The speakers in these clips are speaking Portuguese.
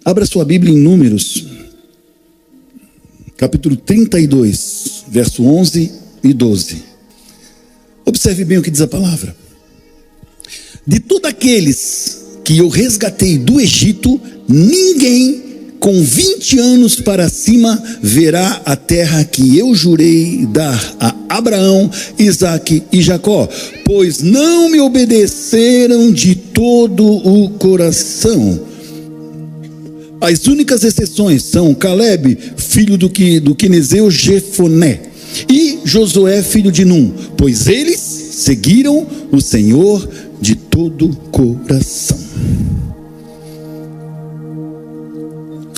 Abra sua Bíblia em Números, capítulo 32, verso 11 e 12. Observe bem o que diz a palavra. De todos aqueles que eu resgatei do Egito, ninguém com 20 anos para cima verá a terra que eu jurei dar a Abraão, Isaque e Jacó, pois não me obedeceram de todo o coração. As únicas exceções são Caleb, filho do quenezeu Jefoné, e Josué, filho de Num, pois eles seguiram o Senhor de todo o coração.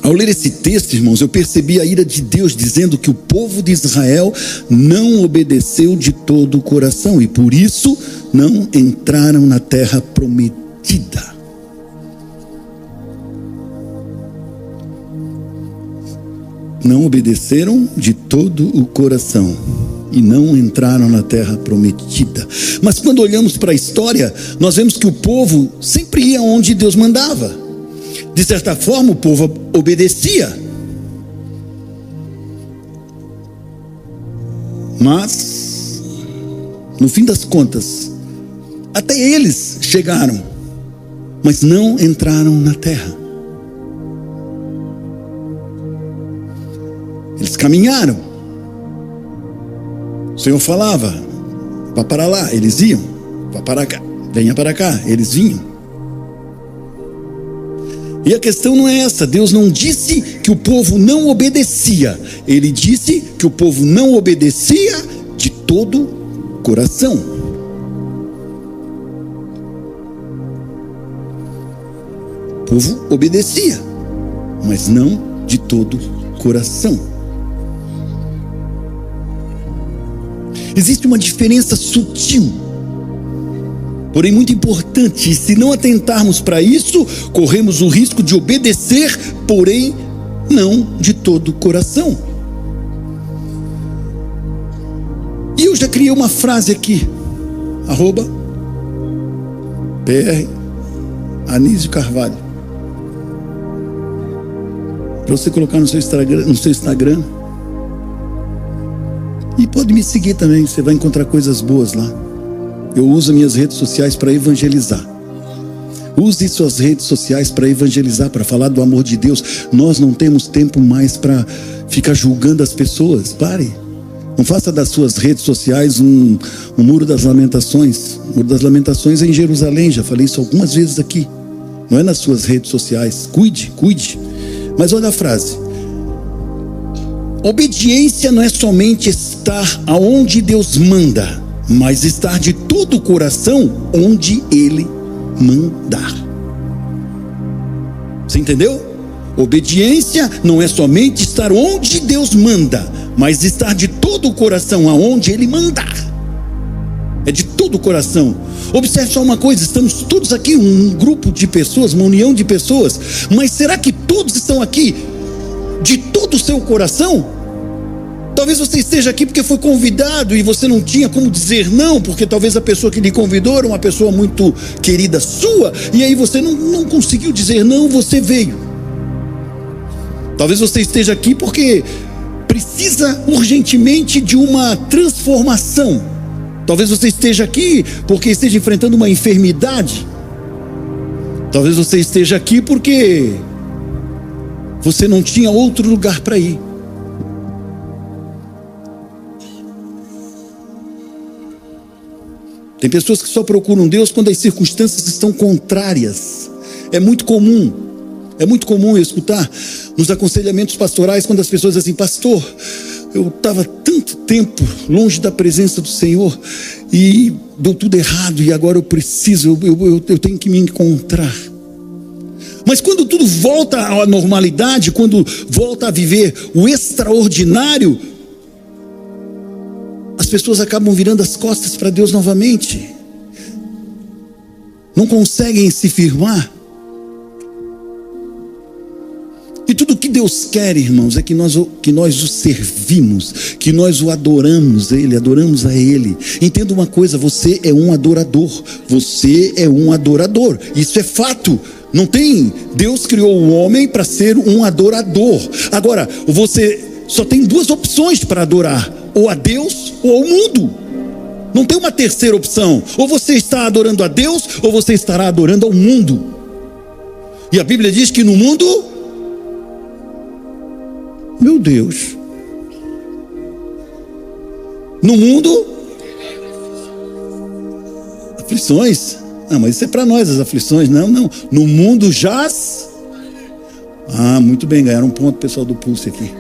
Ao ler esse texto, irmãos, eu percebi a ira de Deus dizendo que o povo de Israel não obedeceu de todo o coração e por isso não entraram na terra prometida. Não obedeceram de todo o coração e não entraram na terra prometida. Mas quando olhamos para a história, nós vemos que o povo sempre ia onde Deus mandava. De certa forma, o povo obedecia. Mas, no fim das contas, até eles chegaram, mas não entraram na terra. Eles caminharam. O Senhor falava: vá para lá, eles iam. Vá para cá, venha para cá, eles vinham. E a questão não é essa. Deus não disse que o povo não obedecia. Ele disse que o povo não obedecia de todo o coração. O povo obedecia, mas não de todo o coração. Existe uma diferença sutil, porém muito importante, e se não atentarmos para isso, corremos o risco de obedecer, porém não de todo o coração. E eu já criei uma frase aqui, @PR Anísio Carvalho, para você colocar no seu Instagram. E pode me seguir também, você vai encontrar coisas boas lá. Eu uso minhas redes sociais para evangelizar. Use suas redes sociais para evangelizar, para falar do amor de Deus. Nós não temos tempo mais para ficar julgando as pessoas. Pare. Não faça das suas redes sociais um muro das lamentações. O muro das lamentações é em Jerusalém, já falei isso algumas vezes aqui. Não é nas suas redes sociais. Cuide. Mas olha a frase. Obediência não é somente estar aonde Deus manda, mas estar de todo o coração onde Ele mandar. Você entendeu? Obediência não é somente estar onde Deus manda, mas estar de todo o coração aonde Ele mandar. É de todo o coração. Observe só uma coisa, estamos todos aqui, um grupo de pessoas, uma união de pessoas, mas será que todos estão aqui de todo o seu coração? Talvez você esteja aqui porque foi convidado e você não tinha como dizer não, porque talvez a pessoa que lhe convidou era uma pessoa muito querida sua, e aí você não conseguiu dizer não, você veio. Talvez você esteja aqui porque precisa urgentemente de uma transformação. Talvez você esteja aqui porque esteja enfrentando uma enfermidade. Talvez você esteja aqui porque você não tinha outro lugar para ir. Tem pessoas que só procuram Deus quando as circunstâncias estão contrárias. É muito comum eu escutar nos aconselhamentos pastorais, quando as pessoas dizem assim: pastor, eu estava tanto tempo longe da presença do Senhor e deu tudo errado e agora eu preciso, eu tenho que me encontrar. Mas quando tudo volta à normalidade, quando volta a viver o extraordinário, as pessoas acabam virando as costas para Deus novamente. Não conseguem se firmar. E tudo que Deus quer, irmãos, é que nós o servimos, que nós o adoramos a Ele. Entenda uma coisa, você é um adorador. Você é um adorador. Isso é fato. Não tem. Deus criou o homem para ser um adorador. Agora, você só tem duas opções para adorar: ou a Deus ou ao mundo. Não tem uma terceira opção. Ou você está adorando a Deus, ou você estará adorando ao mundo. E a Bíblia diz que no mundo, meu Deus, no mundo, aflições. Ah, mas isso é para nós, as aflições. Não. No mundo jaz. Ah, muito bem, ganharam um ponto, pessoal do Pulse aqui.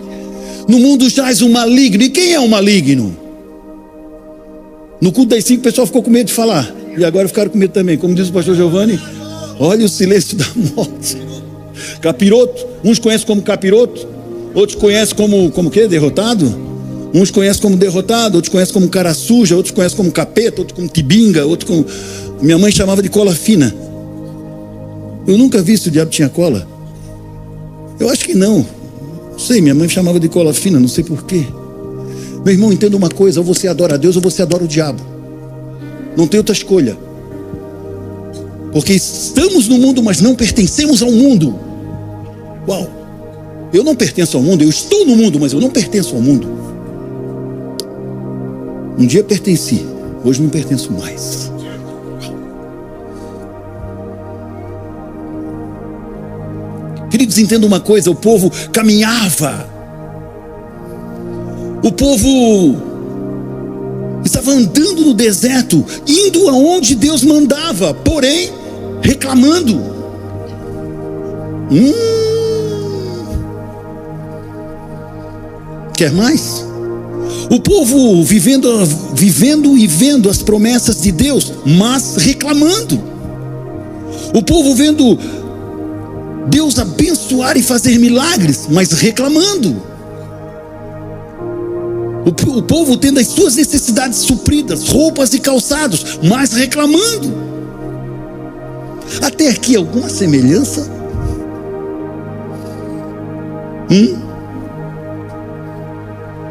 No mundo jaz o maligno. E quem é o maligno? No culto das 5 o pessoal ficou com medo de falar. E agora ficaram com medo também. Como diz o pastor Giovanni, olha o silêncio da morte. Capiroto. Uns conhecem como capiroto, outros conhecem como quê? Derrotado. Uns conhecem como derrotado, outros conhecem como cara suja, outros conhecem como capeta, outros como tibinga, outros como... Minha mãe chamava de cola fina. Eu nunca vi se o diabo tinha cola. Eu acho que não. Não sei, minha mãe chamava de cola fina, não sei porquê. Meu irmão, entenda uma coisa: ou você adora a Deus ou você adora o diabo. Não tem outra escolha. Porque estamos no mundo, mas não pertencemos ao mundo. Uau! Eu não pertenço ao mundo, eu estou no mundo, mas eu não pertenço ao mundo. Um dia pertenci, hoje não pertenço mais. Queridos, entenda uma coisa: o povo caminhava, o povo estava andando no deserto, indo aonde Deus mandava, porém reclamando. Quer mais? O povo vivendo e vendo as promessas de Deus, mas reclamando. O povo vendo Deus abençoar e fazer milagres, mas reclamando. O povo tendo as suas necessidades supridas, roupas e calçados, mas reclamando. Até aqui alguma semelhança?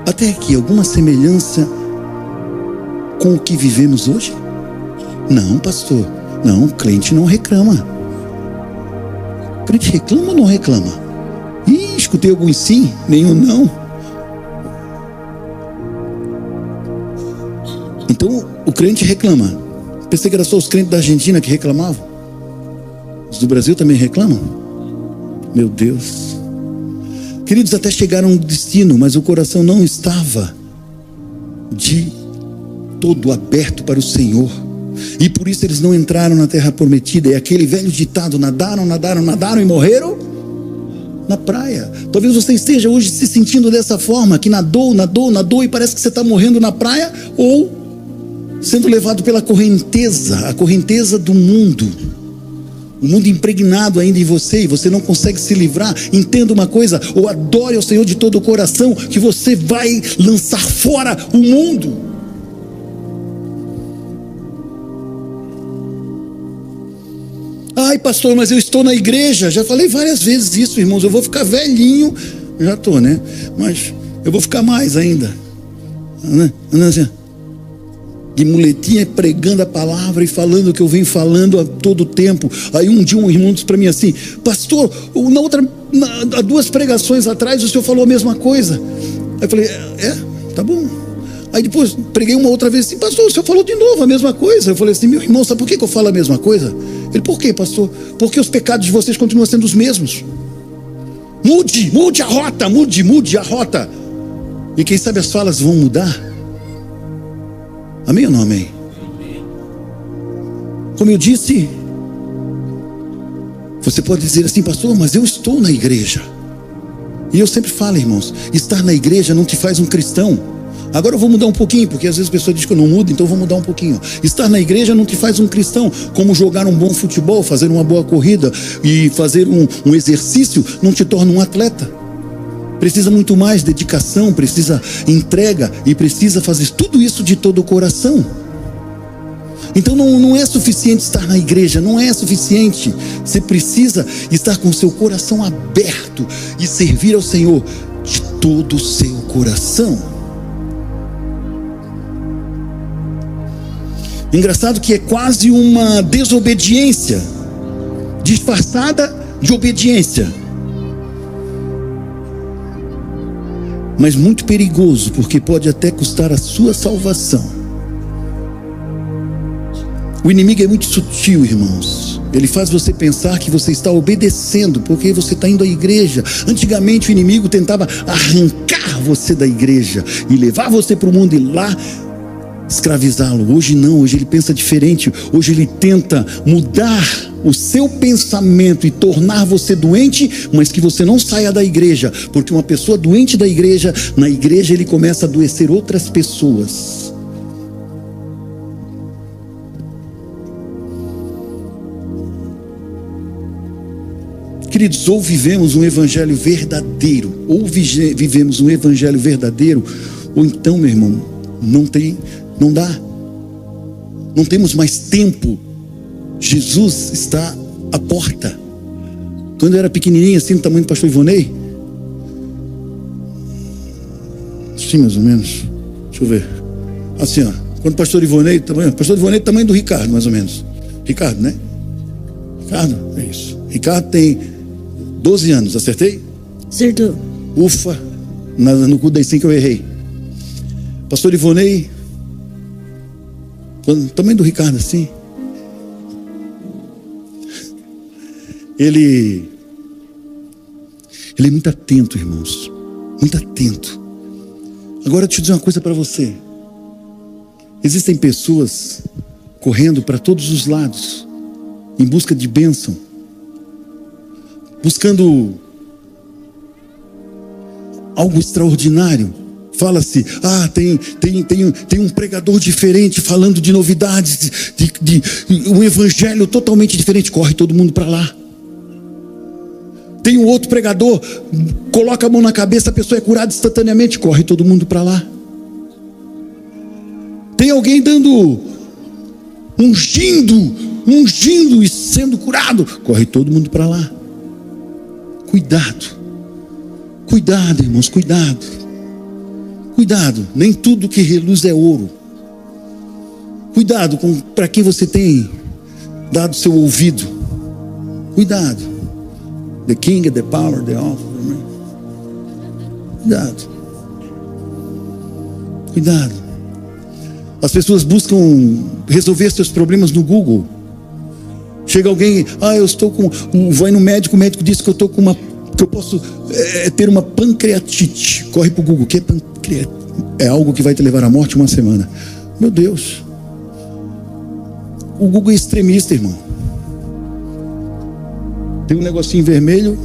Até aqui alguma semelhança com o que vivemos hoje? Não, pastor. Não, o crente não reclama. O crente reclama ou não reclama? Escutei alguns sim, nenhum não. Então o crente reclama. Pensei que era só os crentes da Argentina que reclamavam. Os do Brasil também reclamam? Meu Deus. Queridos, até chegaram ao destino, mas o coração não estava de todo aberto para o Senhor. E por isso eles não entraram na terra prometida. É aquele velho ditado: nadaram e morreram na praia. Talvez você esteja hoje se sentindo dessa forma, que nadou e parece que você está morrendo na praia, ou sendo levado pela correnteza, a correnteza do mundo. O mundo impregnado ainda em você, e você não consegue se livrar. Entenda uma coisa: ou adore ao Senhor de todo o coração, que você vai lançar fora o mundo. Ai, pastor, mas eu estou na igreja. Já falei várias vezes isso, irmãos. Eu vou ficar velhinho. Já estou, né? Mas eu vou ficar mais ainda. Andando assim, de muletinha, pregando a palavra e falando o que eu venho falando a todo tempo. Aí um dia um irmão disse para mim assim: pastor, há 2 pregações atrás o senhor falou a mesma coisa. Aí eu falei: tá bom. Aí depois preguei uma outra vez assim: pastor, o senhor falou de novo a mesma coisa. Eu falei assim: meu irmão, sabe por que eu falo a mesma coisa? Ele: por quê, pastor? Porque os pecados de vocês continuam sendo os mesmos. Mude a rota, mude a rota. E quem sabe as falas vão mudar. Amém ou não amém? Como eu disse, você pode dizer assim: pastor, mas eu estou na igreja. E eu sempre falo, irmãos, estar na igreja não te faz um cristão. Agora eu vou mudar um pouquinho, porque às vezes a pessoa diz que eu não mudo, então eu vou mudar um pouquinho. Estar na igreja não te faz um cristão. Como jogar um bom futebol, fazer uma boa corrida e fazer um exercício não te torna um atleta. Precisa muito mais dedicação, precisa entrega e precisa fazer tudo isso de todo o coração. Então não é suficiente estar na igreja, não é suficiente. Você precisa estar com o seu coração aberto e servir ao Senhor de todo o seu coração. Engraçado que é quase uma desobediência disfarçada de obediência. Mas muito perigoso, porque pode até custar a sua salvação. O inimigo é muito sutil, irmãos. Ele faz você pensar que você está obedecendo porque você está indo à igreja. Antigamente o inimigo tentava arrancar você da igreja e levar você para o mundo e lá escravizá-lo. Hoje não, hoje ele pensa diferente. Hoje ele tenta mudar o seu pensamento e tornar você doente, mas que você não saia da igreja, porque uma pessoa doente da igreja, na igreja ele começa a adoecer outras pessoas. Queridos, ou vivemos um evangelho verdadeiro, ou vivemos um evangelho verdadeiro, ou então, meu irmão, não dá. Não temos mais tempo. Jesus está à porta. Quando eu era pequenininho, assim, do tamanho do pastor Ivonei, assim mais ou menos, deixa eu ver, assim, ó, quando o pastor Ivonei, tamanho do Ricardo, mais ou menos. Ricardo, né? Ricardo, é isso. Ricardo tem 12 anos, acertei? Acertou. Ufa, no cu das 5 eu errei. Pastor Ivonei, tamanho do Ricardo assim. Ele é muito atento, irmãos. Muito atento. Agora deixa eu dizer uma coisa para você. Existem pessoas correndo para todos os lados em busca de bênção, buscando algo extraordinário. Fala-se, tem um pregador diferente falando de novidades, de um evangelho totalmente diferente. Corre todo mundo para lá. Tem um outro pregador, coloca a mão na cabeça, a pessoa é curada instantaneamente. Corre todo mundo para lá. Tem alguém dando, ungindo e sendo curado. Corre todo mundo para lá. Cuidado, irmãos, cuidado. Nem tudo que reluz é ouro. Cuidado para quem você tem dado seu ouvido. Cuidado. The king, the power, the offer. Cuidado. As pessoas buscam resolver seus problemas no Google. Chega alguém, eu estou com, vai no médico, o médico diz que eu posso ter uma pancreatite. Corre para o Google, que é pancreatite? É algo que vai te levar à morte uma semana. Meu Deus. O Google é extremista, irmão. Tem um negocinho vermelho.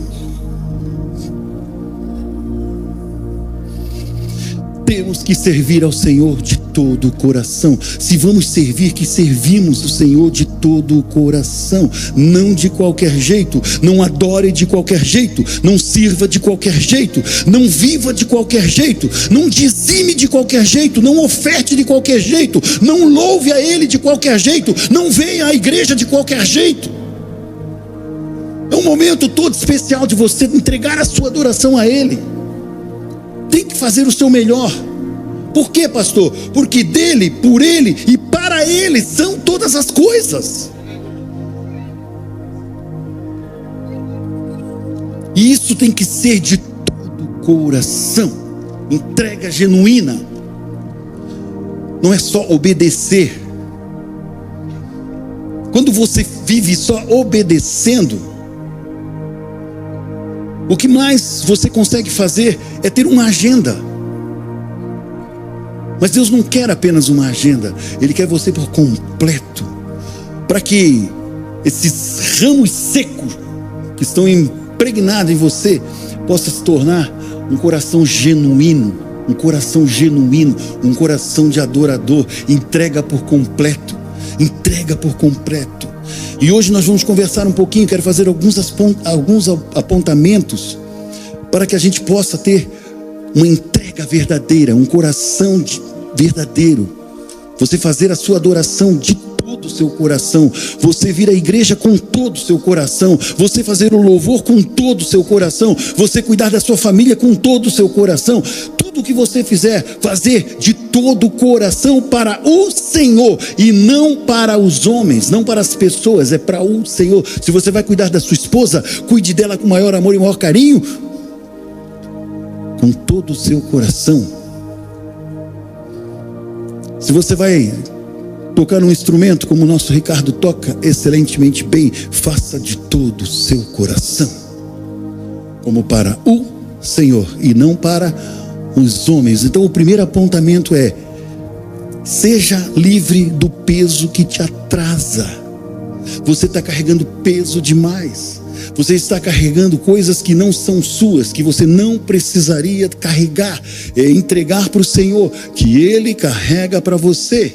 Temos que servir ao Senhor de todo o coração. Se vamos servir, que servimos o Senhor de todo o coração, não de qualquer jeito. Não adore de qualquer jeito, não sirva de qualquer jeito, não viva de qualquer jeito, não dizime de qualquer jeito, não oferte de qualquer jeito, não louve a Ele de qualquer jeito, não venha à igreja de qualquer jeito. É um momento todo especial de você entregar a sua adoração a Ele. Tem que fazer o seu melhor. Por quê, pastor? Porque dele, por Ele e para Ele são todas as coisas. E isso tem que ser de todo o coração. Entrega genuína. Não é só obedecer. Quando você vive só obedecendo, o que mais você consegue fazer é ter uma agenda. Mas Deus não quer apenas uma agenda. Ele quer você por completo, para que esses ramos secos que estão impregnados em você possa se tornar um coração genuíno. Um coração genuíno, um coração de adorador. Entrega por completo. Entrega por completo. E hoje nós vamos conversar um pouquinho. Quero fazer alguns apontamentos para que a gente possa ter uma entrega verdadeira, um coração verdadeiro. Você fazer a sua adoração de todo todo o seu coração, você vir à igreja com todo o seu coração, você fazer o louvor com todo o seu coração, você cuidar da sua família com todo o seu coração, tudo que você fizer, fazer de todo o coração para o Senhor e não para os homens, não para as pessoas, é para o Senhor. Se você vai cuidar da sua esposa, cuide dela com maior amor e maior carinho, com todo o seu coração. Se você vai tocar um instrumento como o nosso Ricardo toca excelentemente bem, faça de todo o seu coração, como para o Senhor e não para os homens. Então o primeiro apontamento é: seja livre do peso que te atrasa. Você está carregando peso demais, você está carregando coisas que não são suas, que você não precisaria carregar. É entregar para o Senhor, que Ele carrega para você.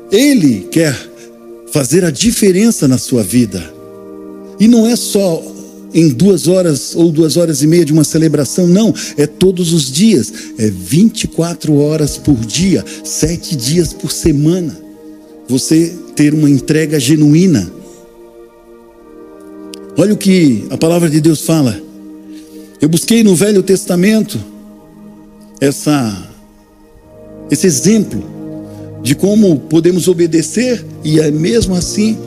Ele quer fazer a diferença na sua vida, e não é só em 2 horas ou 2h30 de uma celebração, não, é todos os dias, é 24 horas por dia, 7 dias por semana, você ter uma entrega genuína. Olha o que a palavra de Deus fala. Eu busquei no Velho Testamento esse exemplo de como podemos obedecer e mesmo assim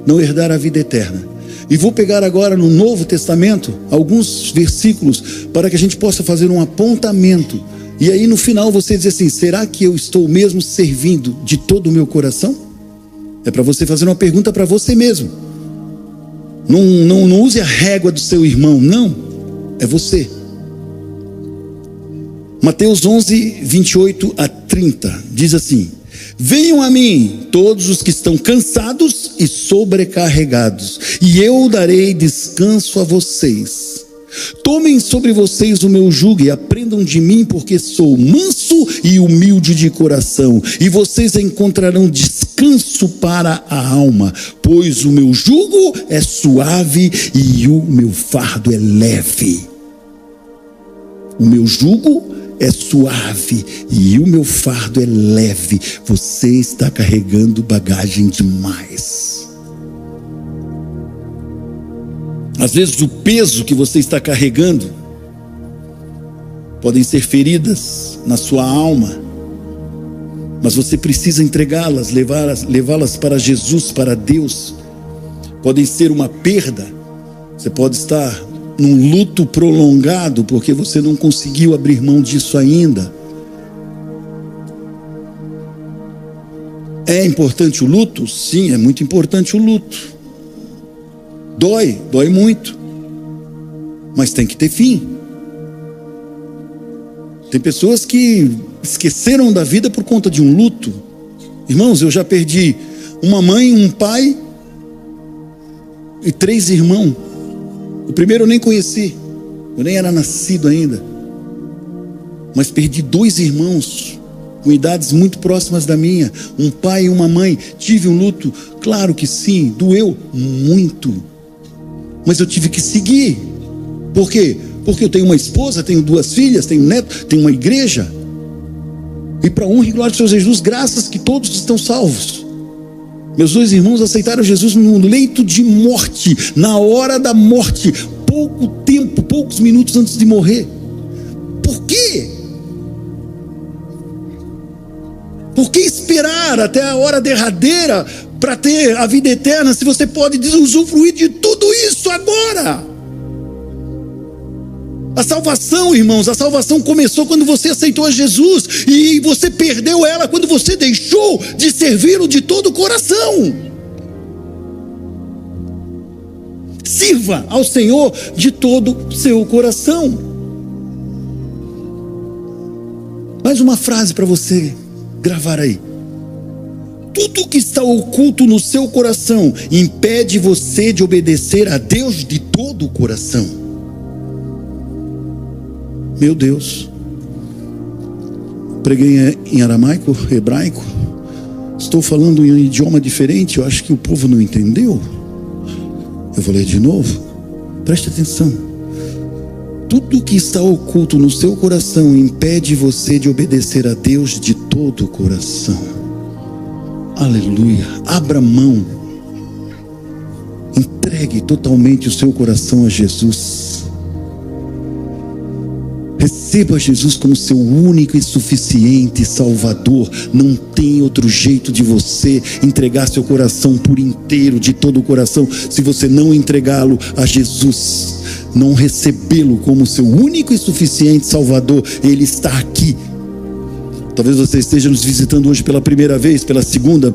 não herdar a vida eterna. E vou pegar agora no Novo Testamento alguns versículos para que a gente possa fazer um apontamento. E aí no final você diz assim: será que eu estou mesmo servindo de todo o meu coração? É para você fazer uma pergunta para você mesmo. Não use a régua do seu irmão, não. É você. Mateus 11, 28 a 30 diz assim: venham a mim todos os que estão cansados e sobrecarregados, e eu darei descanso a vocês. Tomem sobre vocês o meu jugo e aprendam de mim, porque sou manso e humilde de coração, e vocês encontrarão descanso para a alma, pois o meu jugo é suave e o meu fardo é leve. O meu jugo é suave e o meu fardo é leve. Você está carregando bagagem demais. Às vezes o peso que você está carregando podem ser feridas na sua alma, mas você precisa entregá-las, levá-las para Jesus, para Deus. Podem ser uma perda. Você pode estar num luto prolongado porque você não conseguiu abrir mão disso ainda. É importante o luto? Sim, é muito importante o luto. Dói muito, mas tem que ter fim. Tem pessoas que esqueceram da vida por conta de um luto. Irmãos, eu já perdi uma mãe, um pai e 3 irmãos. O primeiro eu nem conheci, eu nem era nascido ainda, mas perdi 2 irmãos com idades muito próximas da minha, um pai e uma mãe. Tive um luto, claro que sim, doeu muito, mas eu tive que seguir. Por quê? Porque eu tenho uma esposa, tenho 2 filhas, tenho um neto, tenho uma igreja, e para honra e glória do Senhor Jesus, graças que todos estão salvos. Meus 2 irmãos aceitaram Jesus no leito de morte, na hora da morte, pouco tempo, poucos minutos antes de morrer. Por quê? Por que esperar até a hora derradeira para ter a vida eterna, se você pode usufruir de tudo isso agora? A salvação, irmãos, a salvação começou quando você aceitou a Jesus, e você perdeu ela quando você deixou de servi-lo de todo o coração. Sirva ao Senhor de todo o seu coração. Mais uma frase para você gravar aí: tudo que está oculto no seu coração impede você de obedecer a Deus de todo o coração. Meu Deus, preguei em aramaico, hebraico, estou falando em um idioma diferente, eu acho que o povo não entendeu. Eu vou ler de novo, preste atenção. Tudo que está oculto no seu coração impede você de obedecer a Deus de todo o coração. Aleluia. Abra mão. Entregue totalmente o seu coração a Jesus. Receba Jesus como seu único e suficiente Salvador. Não tem outro jeito de você entregar seu coração por inteiro, de todo o coração, se você não entregá-lo a Jesus, não recebê-lo como seu único e suficiente Salvador. Ele está aqui. Talvez você esteja nos visitando hoje pela primeira vez, pela segunda,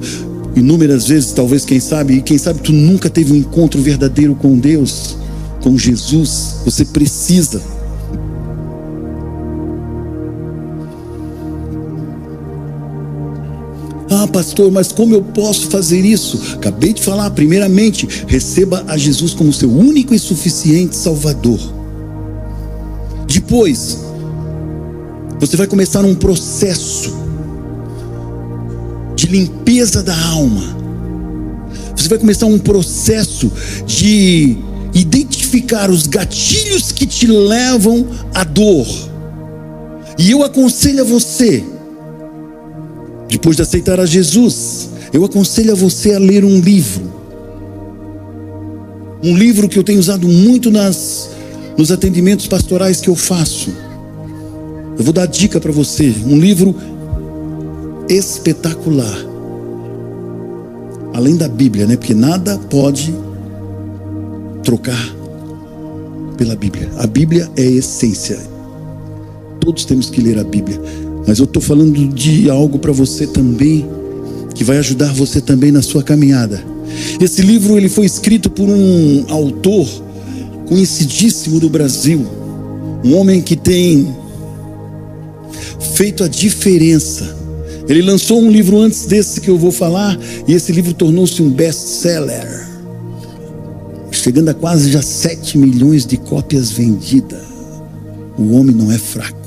inúmeras vezes, talvez, quem sabe tu nunca teve um encontro verdadeiro com Deus, com Jesus. Você precisa. Ah, pastor, mas como eu posso fazer isso? Acabei de falar. Primeiramente, receba a Jesus como seu único e suficiente Salvador. Depois, você vai começar um processo de limpeza da alma. Você vai começar um processo de identificar os gatilhos que te levam à dor. E eu aconselho a você, depois de aceitar a Jesus, eu aconselho a você a ler um livro. Um livro que eu tenho usado muito nos atendimentos pastorais que eu faço. Eu vou dar dica para você. Um livro espetacular. Além da Bíblia, né? Porque nada pode trocar pela Bíblia. A Bíblia é a essência. Todos temos que ler a Bíblia. Mas eu estou falando de algo para você também, que vai ajudar você também na sua caminhada. Esse livro ele foi escrito por um autor conhecidíssimo do Brasil. Um homem que tem feito a diferença. Ele lançou um livro antes desse que eu vou falar, e esse livro tornou-se um best-seller, chegando a quase já 7 milhões de cópias vendidas. O homem não é fraco.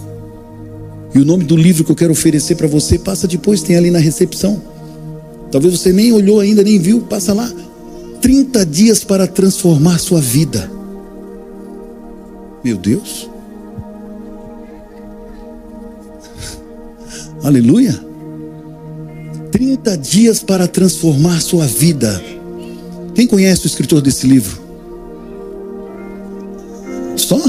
E o nome do livro que eu quero oferecer para você, passa depois, tem ali na recepção. Talvez você nem olhou ainda, nem viu, passa lá. 30 dias para transformar sua vida. Meu Deus. Aleluia. 30 dias para transformar sua vida. Quem conhece o escritor desse livro? Só?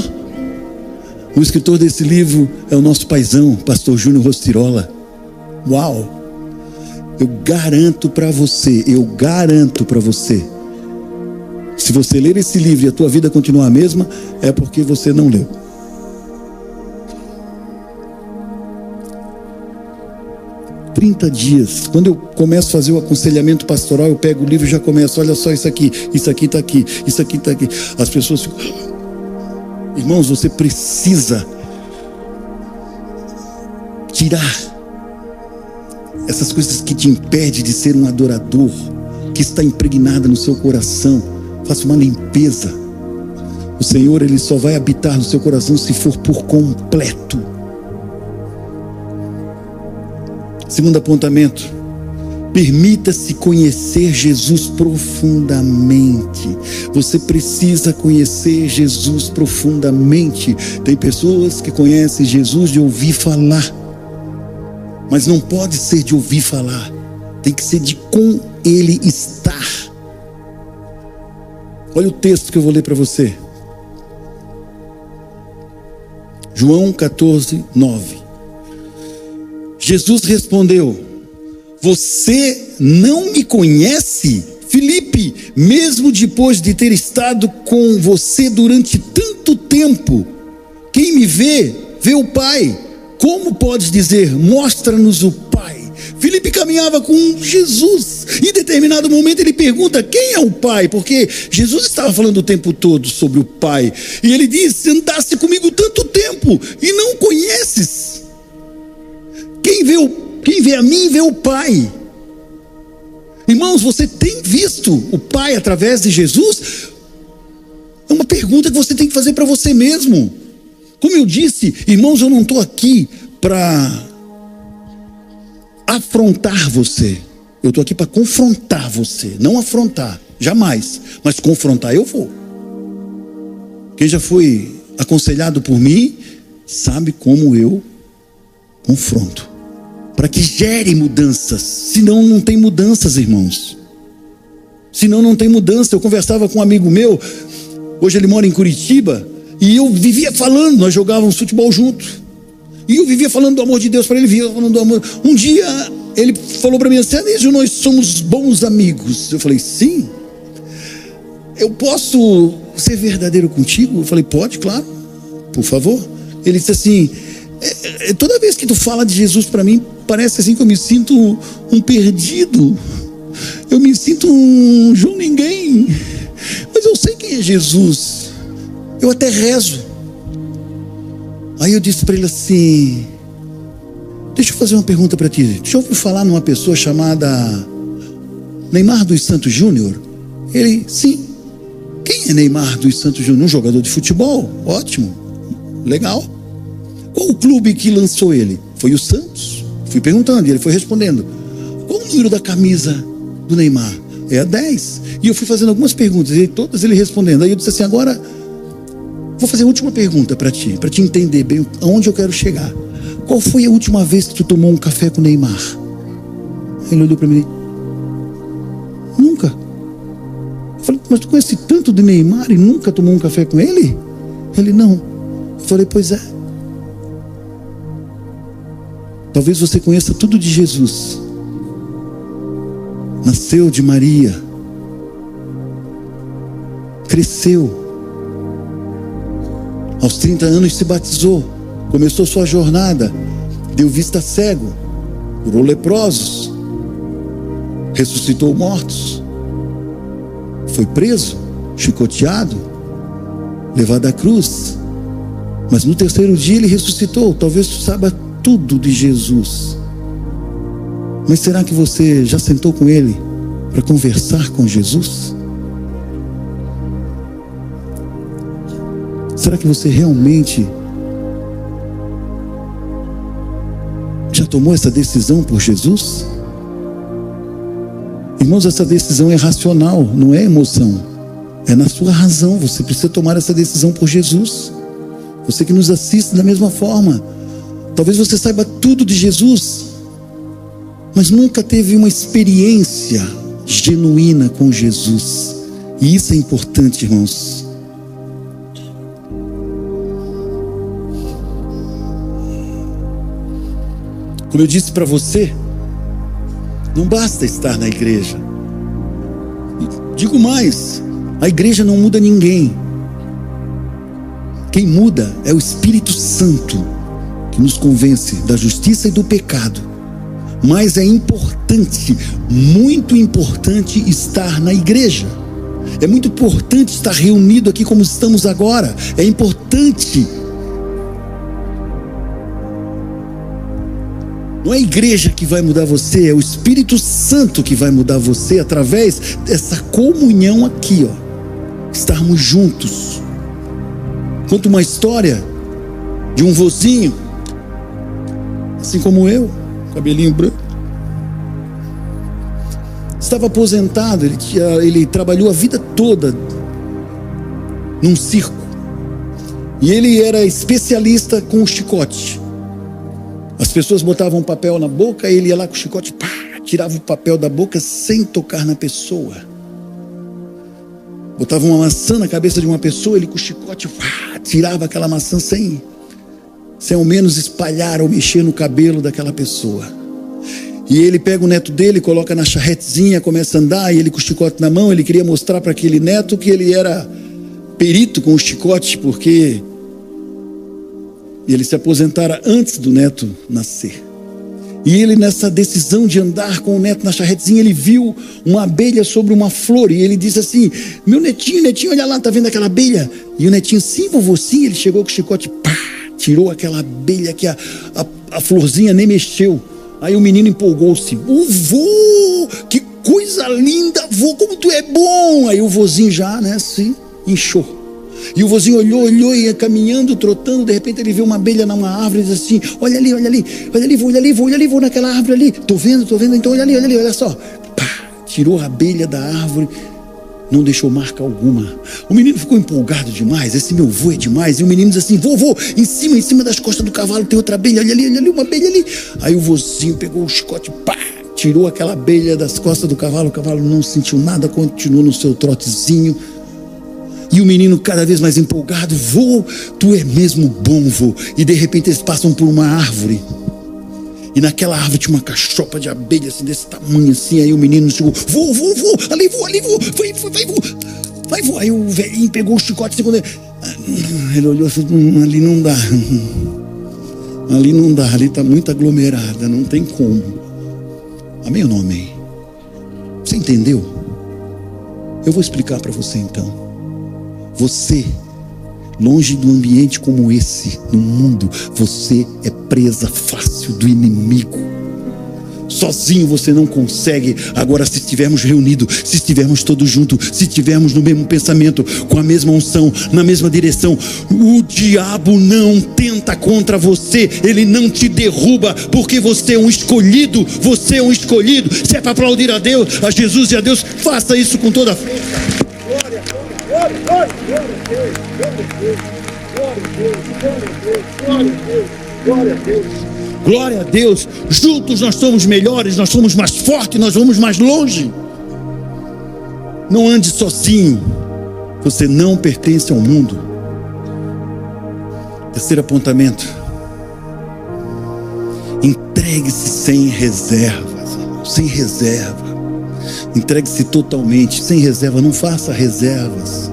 O escritor desse livro é o nosso paizão, pastor Júnior Rostirola. Uau! Eu garanto para você, se você ler esse livro e a tua vida continuar a mesma, é porque você não leu. "30 dias. Quando eu começo a fazer o aconselhamento pastoral, eu pego o livro e já começo. Olha só isso aqui está aqui, isso aqui está aqui. As pessoas ficam... Irmãos, você precisa tirar essas coisas que te impedem de ser um adorador, que está impregnada no seu coração. Faça uma limpeza. O Senhor, Ele só vai habitar no seu coração se for por completo. Segundo apontamento: permita-se conhecer Jesus profundamente. Você precisa conhecer Jesus profundamente. Tem pessoas que conhecem Jesus de ouvir falar, mas não pode ser de ouvir falar, tem que ser de com Ele estar. Olha o texto que eu vou ler para você. João 14, 9. Jesus respondeu: você não me conhece, Filipe, mesmo depois de ter estado com você durante tanto tempo? Quem me vê, vê o Pai. Como podes dizer, mostra-nos o Pai? Filipe caminhava com Jesus. Em determinado momento ele pergunta: quem é o Pai? Porque Jesus estava falando o tempo todo sobre o Pai. E ele diz: andaste comigo tanto tempo e não conheces. Quem vê a mim, vê o Pai. Irmãos, você tem visto o Pai através de Jesus? É uma pergunta que você tem que fazer para você mesmo. Como eu disse, irmãos, eu não estou aqui para afrontar você. Eu estou aqui para confrontar você. Não afrontar, jamais. Mas confrontar eu vou. Quem já foi aconselhado por mim sabe como eu confronto. para que gere mudanças. Senão não tem mudanças, irmãos. Senão não tem mudança. Eu conversava com um amigo meu, hoje ele mora em Curitiba, e eu vivia falando, nós jogávamos futebol juntos, e eu vivia falando do amor de Deus para ele, vivia falando do amor. Um dia ele falou para mim assim: Anísio, nós somos bons amigos. Eu falei: sim. Eu posso ser verdadeiro contigo? Eu falei: pode, claro, por favor. Ele disse assim: toda vez que tu fala de Jesus para mim, parece assim que eu me sinto um perdido. Eu me sinto um João Ninguém. Mas eu sei quem é Jesus. Eu até rezo. Aí eu disse para ele assim: deixa eu fazer uma pergunta para ti. Já ouviu falar numa pessoa chamada Neymar dos Santos Júnior? Ele: sim. Quem é Neymar dos Santos Júnior? Um jogador de futebol. Ótimo, legal. Qual o clube que lançou ele? Foi o Santos. Fui perguntando e ele foi respondendo. Qual o número da camisa do Neymar? É a 10. E eu fui fazendo algumas perguntas e todas ele respondendo. Aí eu disse assim: agora vou fazer a última pergunta para ti entender bem aonde eu quero chegar. Qual foi a última vez que tu tomou um café com o Neymar? Aí ele olhou para mim: nunca. Eu falei: mas tu conhece tanto de Neymar e nunca tomou um café com ele? Ele: não. Eu falei: pois é. Talvez você conheça tudo de Jesus. Nasceu de Maria, cresceu, aos 30 anos se batizou, começou sua jornada, deu vista cego, curou leprosos, ressuscitou mortos, foi preso, chicoteado, levado à cruz, mas no terceiro dia ele ressuscitou. Talvez tu saiba tudo de Jesus, mas será que você já sentou com ele para conversar com Jesus? Será que você realmente já tomou essa decisão por Jesus? Irmãos, essa decisão é racional, não é emoção. É na sua razão. Você precisa tomar essa decisão por Jesus. Você que nos assiste da mesma forma. Talvez você saiba tudo de Jesus, mas nunca teve uma experiência genuína com Jesus. E isso é importante, irmãos. Como eu disse para você, não basta estar na igreja. Digo mais, a igreja não muda ninguém. Quem muda é o Espírito Santo, que nos convence da justiça e do pecado. Mas é importante, muito importante, estar na igreja. É muito importante estar reunido aqui como estamos agora. É importante. Não é a igreja que vai mudar você, é o Espírito Santo que vai mudar você através dessa comunhão aqui, ó. Estarmos juntos. Conto uma história de um vozinho, assim como eu, cabelinho branco. Estava aposentado, ele trabalhou a vida toda num circo. E ele era especialista com o chicote. As pessoas botavam um papel na boca, ele ia lá com o chicote, pá, tirava o papel da boca sem tocar na pessoa. Botava uma maçã na cabeça de uma pessoa, ele com o chicote, pá, tirava aquela maçã sem ao menos espalhar ou mexer no cabelo daquela pessoa. E ele pega o neto dele, coloca na charretezinha, começa a andar, e ele com o chicote na mão, ele queria mostrar para aquele neto que ele era perito com o chicote, porque ele se aposentara antes do neto nascer. E ele, nessa decisão de andar com o neto na charretezinha, ele viu uma abelha sobre uma flor, e ele disse assim: meu netinho, olha lá, tá vendo aquela abelha? E o netinho: sim, vovô, sim. Ele chegou com o chicote, pá, tirou aquela abelha que a florzinha nem mexeu. Aí o menino empolgou-se: vô, que coisa linda, vô, como tu é bom. Aí o vozinho já, né, assim, inchou. E o vozinho olhou, ia caminhando, trotando. De repente ele viu uma abelha numa árvore e disse assim: olha ali, vou naquela árvore ali. Tô vendo, então olha ali, olha só. Pá, tirou a abelha da árvore, não deixou marca alguma. O menino ficou empolgado demais. Esse meu vô é demais. E o menino diz assim: vô, em cima das costas do cavalo tem outra abelha. Olha ali, uma abelha ali. Aí o vozinho pegou o chicote, pá, tirou aquela abelha das costas do cavalo. O cavalo não sentiu nada, continuou no seu trotezinho. E o menino cada vez mais empolgado: vô, tu é mesmo bom, vô. E de repente eles passam por uma árvore. E naquela árvore tinha uma cachopa de abelha assim, desse tamanho assim. Aí o menino chegou: vô, ali, vô, vai, vô. Aí o velhinho pegou o chicote, ele olhou assim: ali não dá, ali está muito aglomerada, não tem como. Amém ou não amém? Você entendeu? Eu vou explicar para você então. Você, longe de um ambiente como esse, no mundo, você é presa fácil do inimigo. Sozinho você não consegue. Agora, se estivermos reunidos, se estivermos todos juntos, se estivermos no mesmo pensamento, com a mesma unção, na mesma direção, o diabo não tenta contra você, ele não te derruba, porque você é um escolhido. Você é um escolhido. Se é para aplaudir a Deus, a Jesus e a Deus, faça isso com toda a força. Glória a Deus. Juntos nós somos melhores, nós somos mais fortes, nós vamos mais longe. Não ande sozinho. Você não pertence ao mundo. Terceiro apontamento: entregue-se sem reservas, irmão, sem reserva. Entregue-se totalmente, sem reserva. Não faça reservas.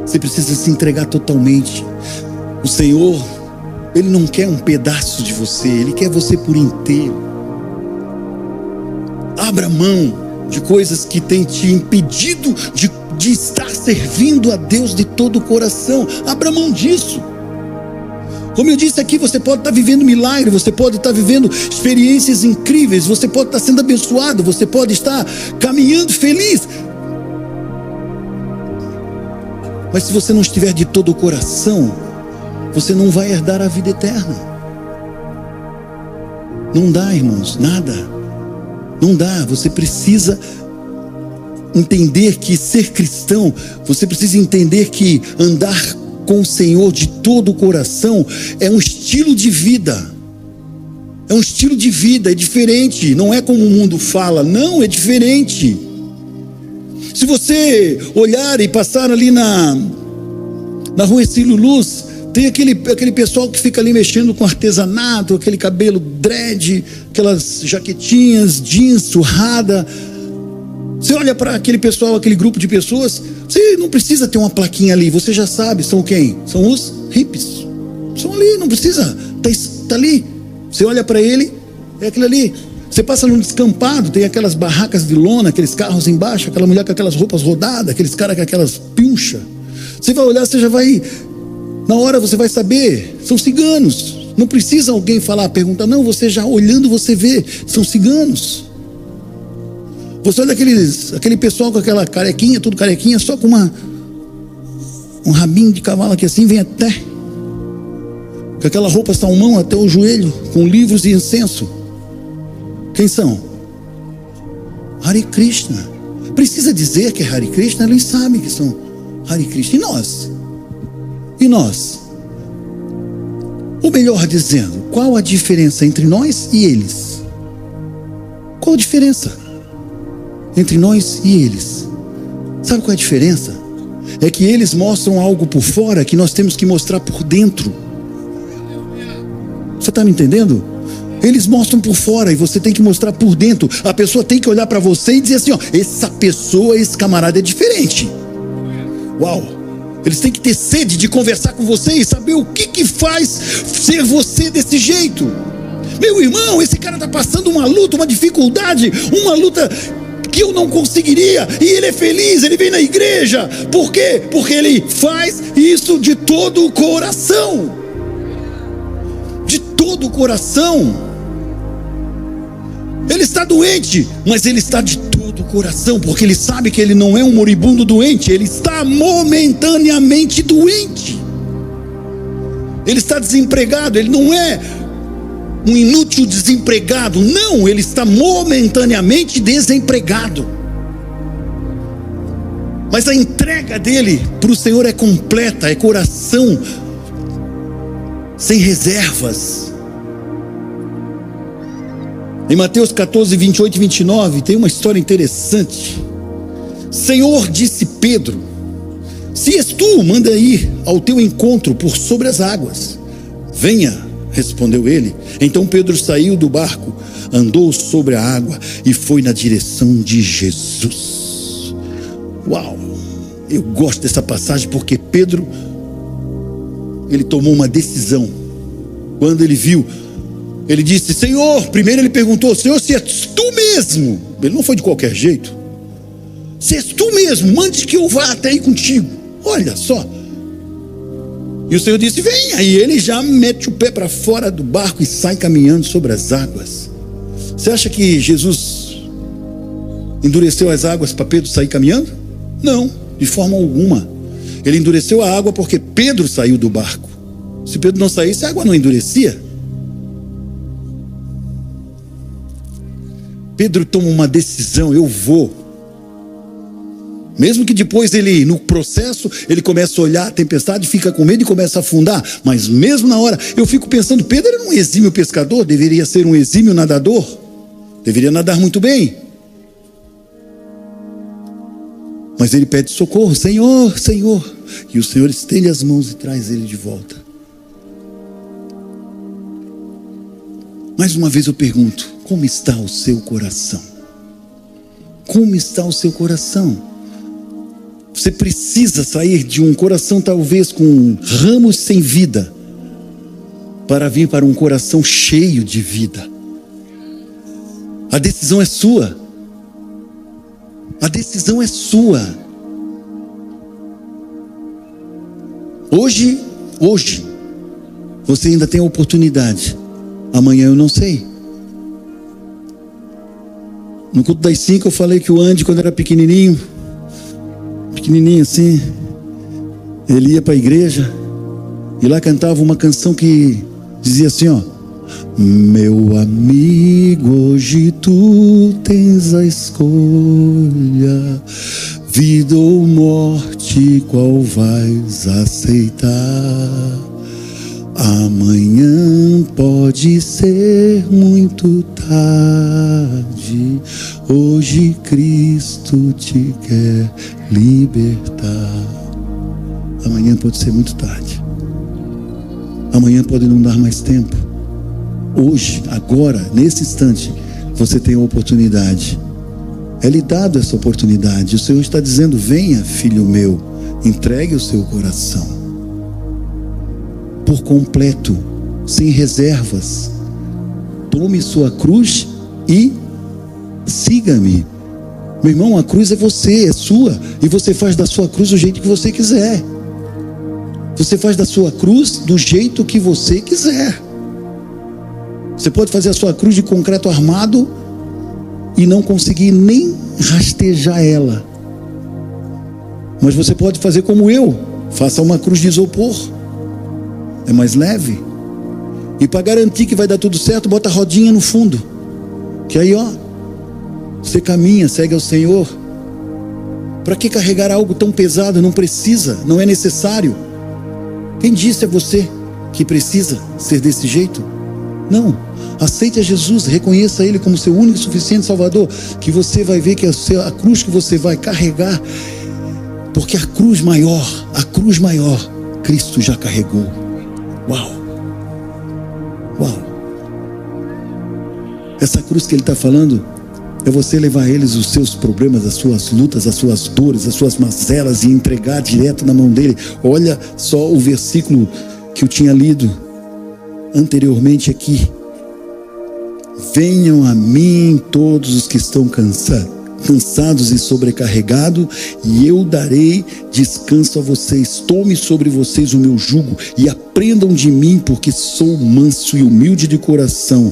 Você precisa se entregar totalmente. O Senhor, Ele não quer um pedaço de você, Ele quer você por inteiro. Abra mão de coisas que têm te impedido de estar servindo a Deus de todo o coração. Abra mão disso. Como eu disse aqui, você pode estar vivendo milagre, você pode estar vivendo experiências incríveis, você pode estar sendo abençoado, você pode estar caminhando feliz. Mas se você não estiver de todo o coração, você não vai herdar a vida eterna. Não dá, irmãos, nada. Não dá. Você precisa entender que ser cristão, você precisa entender que andar com o Senhor de todo o coração é um estilo de vida. É um estilo de vida, é diferente. Não é como o mundo fala, não, é diferente. Se você olhar e passar ali na rua Ercílio Luz, tem aquele pessoal que fica ali mexendo com artesanato, aquele cabelo dread, aquelas jaquetinhas, jeans, surrada. Você olha para aquele pessoal, aquele grupo de pessoas, você não precisa ter uma plaquinha ali, você já sabe, são quem? São os hippies. São ali, não precisa, tá ali. Você olha para ele, é aquele ali. Você passa num descampado, tem aquelas barracas de lona, aqueles carros embaixo, aquela mulher com aquelas roupas rodadas, aqueles caras com aquelas pinchas. Você vai olhar, você já vai, na hora você vai saber, são ciganos. Não precisa alguém falar, perguntar, não, você já olhando você vê, são ciganos. Você olha aquele pessoal com aquela carequinha, tudo carequinha, só com um rabinho de cavalo aqui assim, vem até, com aquela roupa salmão até o joelho, com livros e incenso. Quem são? Hare Krishna. Precisa dizer que é Hare Krishna? Eles sabem que são Hare Krishna. E nós? E nós? Ou melhor dizendo, qual a diferença entre nós e eles? Qual a diferença entre nós e eles? Sabe qual é a diferença? É que eles mostram algo por fora que nós temos que mostrar por dentro. Você está me entendendo? Eles mostram por fora e você tem que mostrar por dentro. A pessoa tem que olhar para você e dizer assim, ó, essa pessoa, esse camarada é diferente. Uau! Eles têm que ter sede de conversar com você e saber o que faz ser você desse jeito. Meu irmão, esse cara está passando uma luta, uma dificuldade, uma luta que eu não conseguiria, e ele é feliz, ele vem na igreja. Por quê? Porque ele faz isso de todo o coração. De todo o coração. Ele está doente, mas ele está de todo o coração, porque ele sabe que ele não é um moribundo doente, ele está momentaneamente doente. Ele está desempregado, ele não é um inútil desempregado, não, ele está momentaneamente desempregado. Mas a entrega dele para o Senhor é completa, é coração sem reservas. Em Mateus 14, 28 e 29, tem uma história interessante. Senhor, disse Pedro, se és tu, manda ir ao teu encontro por sobre as águas. Venha, respondeu ele. Então Pedro saiu do barco, andou sobre a água e foi na direção de Jesus. Uau! Eu gosto dessa passagem porque Pedro, ele tomou uma decisão. Quando ele viu, ele disse, Senhor, primeiro ele perguntou, Senhor, se és tu mesmo? Ele não foi de qualquer jeito. Se és tu mesmo, mande que eu vá até aí contigo. Olha só. E o Senhor disse, venha. E ele já mete o pé para fora do barco e sai caminhando sobre as águas. Você acha que Jesus endureceu as águas para Pedro sair caminhando? Não, de forma alguma. Ele endureceu a água porque Pedro saiu do barco. Se Pedro não saísse, a água não endurecia. Pedro toma uma decisão, eu vou. Mesmo que depois ele, no processo, ele começa a olhar a tempestade, fica com medo e começa a afundar. Mas mesmo na hora, eu fico pensando, Pedro era um exímio pescador, deveria ser um exímio nadador. Deveria nadar muito bem. Mas ele pede socorro, Senhor, Senhor. E o Senhor estende as mãos e traz ele de volta. Mais uma vez eu pergunto, como está o seu coração? Como está o seu coração? Você precisa sair de um coração talvez com ramos sem vida, para vir para um coração cheio de vida. A decisão é sua. A decisão é sua. Hoje, você ainda tem a oportunidade. Amanhã eu não sei. No culto das 5 eu falei que o Andy, quando era pequenininho assim, ele ia para a igreja e lá cantava uma canção que dizia assim, ó: meu amigo, hoje tu tens a escolha, vida ou morte, qual vais aceitar? Amanhã pode ser muito tarde, hoje Cristo te quer libertar. Amanhã pode ser muito tarde, amanhã pode não dar mais tempo. Hoje, agora, nesse instante, você tem a oportunidade. É lhe dado essa oportunidade. O Senhor está dizendo, venha, filho meu, entregue o seu coração por completo, sem reservas. Tome sua cruz e siga-me. Meu irmão, a cruz é você, é sua, e você faz da sua cruz do jeito que você quiser. Você faz da sua cruz do jeito que você quiser. Você pode fazer a sua cruz de concreto armado e não conseguir nem rastejar ela. Mas você pode fazer como eu, faça uma cruz de isopor. É mais leve. E para garantir que vai dar tudo certo, bota a rodinha no fundo. Que aí, ó, você caminha, segue ao Senhor. Para que carregar algo tão pesado? Não precisa, não é necessário. Quem disse a você que precisa ser desse jeito? Não, aceite a Jesus, reconheça Ele como seu único e suficiente Salvador, que você vai ver que a cruz que você vai carregar, porque a cruz maior, Cristo já carregou. Uau! Uau! Essa cruz que Ele está falando, é você levar a eles os seus problemas, as suas lutas, as suas dores, as suas mazelas e entregar direto na mão dele. Olha só o versículo que eu tinha lido anteriormente aqui. Venham a mim todos os que estão cansados e sobrecarregados, e eu darei descanso a vocês. Tome sobre vocês o meu jugo e aprendam de mim, porque sou manso e humilde de coração.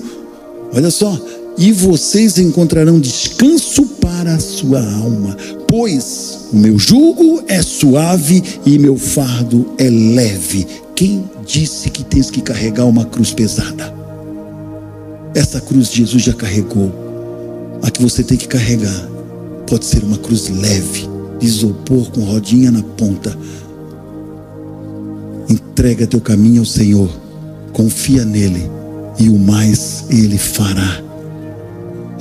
Olha só, e vocês encontrarão descanso para a sua alma, pois o meu jugo é suave e meu fardo é leve. Quem disse que tens que carregar uma cruz pesada? Essa cruz Jesus já carregou. A que você tem que carregar pode ser uma cruz leve, de isopor com rodinha na ponta. Entrega teu caminho ao Senhor, confia nele e o mais ele fará.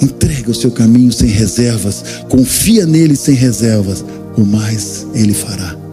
Entrega o seu caminho sem reservas, confia nele sem reservas, o mais ele fará.